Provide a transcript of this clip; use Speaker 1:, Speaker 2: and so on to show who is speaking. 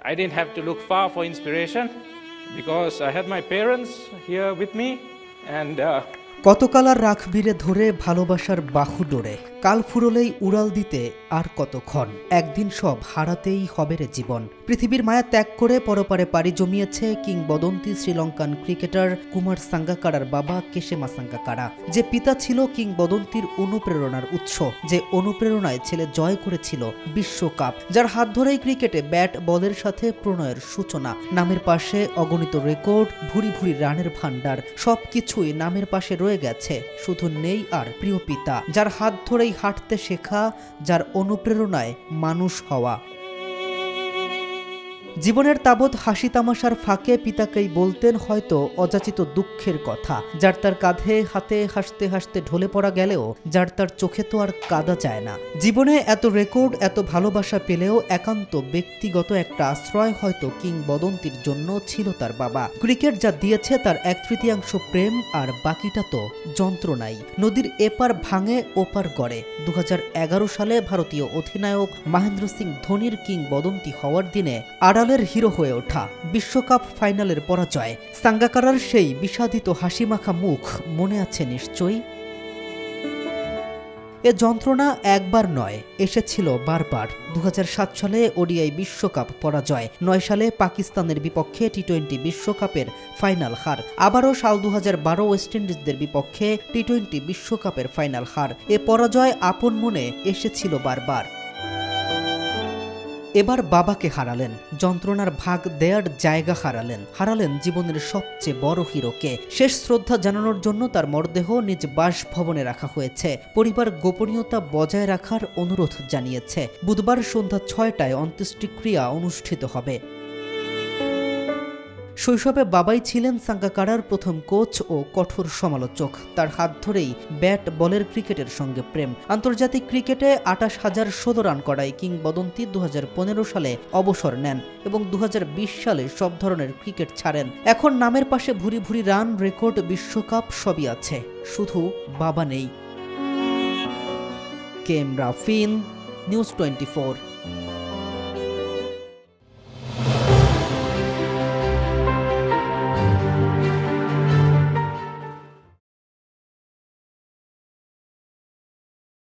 Speaker 1: I didn't have to look far for inspiration because I had my parents here with me and
Speaker 2: কতকাল আর রাখবি রে ধরে ভালোবাসার বাহু ডোরে, কাল ফুরলেই উড়াল দিতে আর কতক্ষণ, একদিন সব হারাতেই হবে রে জীবন। পৃথিবীর মায়া ত্যাগ করে পরপারে পাড়ি জমিয়েছে কিংবদন্তি শ্রীলঙ্কান ক্রিকেটার কুমার সাঙ্গাকারার বাবা কেশেমা সাঙ্গাকারা, যে পিতা ছিল কিংবদন্তির অনুপ্রেরণার উৎস, যে অনুপ্রেরণায় ছেলে জয় করেছিল বিশ্বকাপ, যার হাত ধরেই ক্রিকেটে ব্যাট বলের সাথে প্রণয়ের সূচনা। নামের পাশে অগণিত রেকর্ড, ভুরি ভুরি রানের ভান্ডার, সবকিছুই নামের পাশে রয়ে গেছে, শুধু নেই আর প্রিয় পিতা, যার হাত ধরেই হাঁটতে শেখা, যার অনুপ্রেরণায় মানুষ হওয়া। জীবনের তাবৎ হাসি তামাশার ফাঁকে পিতাকেই বলতেন হয়তো অযাচিত দুঃখের কথা, যার তার কাঁধে হাতে হাসতে হাসতে ঢলে পড়া গেলেও যার তার চোখে তো আর কাঁদা যায় না। জীবনে এত রেকর্ড, এত ভালোবাসা পেলেও একান্ত ব্যক্তিগত একটা আশ্রয় হয়তো কিংবদন্তির জন্য ছিল তার বাবা। ক্রিকেট যা দিয়েছে তার 1/3 প্রেম আর বাকিটা তো যন্ত্রণাই। নদীর এপার ভাঙে ওপার গড়ে। 2011 সালে ভারতীয় অধিনায়ক মহেন্দ্র সিং ধোনির কিংবদন্তি হওয়ার দিনে আড়ালের হিরো হয়ে ওঠা, বিশ্বকাপ ফাইনালের পরাজয়, সাঙ্গাকারার সেই বিষাদিত হাসিমাখা মুখ মনে আছে নিশ্চয়ই। এ যন্ত্রণা একবার নয়, এসেছিল বারবার। 2007 সালে ওডিআই বিশ্বকাপ পরাজয়, 9 সালে পাকিস্তানের বিপক্ষে টি-20 বিশ্বকাপের ফাইনাল হার, আবারও সাল 2012 ওয়েস্ট ইন্ডিজদের বিপক্ষে টি-20 বিশ্বকাপের ফাইনাল হার। এ পরাজয় আপন মনে এসেছিল বারবার। এবার বাবাকে হারালেন, যন্ত্রণার ভাগ দেয়ার জায়গা হারালেন জীবনের সবচেয়ে বড় হিরোকে। শেষ শ্রদ্ধা জানানোর জন্য তার মরদেহ নিজ বাসভবনে রাখা হয়েছে। পরিবার গোপনীয়তা বজায় রাখার অনুরোধ জানিয়েছে। বুধবার সন্ধ্যা 6টায় অন্ত্যেষ্টিক্রিয়া অনুষ্ঠিত হবে। শৈশবে বাবাই ছিলেন সাঙ্গাকারার প্রথম কোচ ও কঠোর সমালোচক। তার হাত ধরেই ব্যাট বলের ক্রিকেটের সঙ্গে প্রেম। আন্তর্জাতিক ক্রিকেটে 28,016 রান করায় কিংবদন্তি 2015 সালে অবসর নেন এবং 2020 সালে সব ধরনের ক্রিকেট ছাড়েন। এখন নামের পাশে ভুরি ভুরি রান, রেকর্ড, বিশ্বকাপ সবই আছে, শুধু বাবা নেই। কেম রাফিন, নিউজ 24।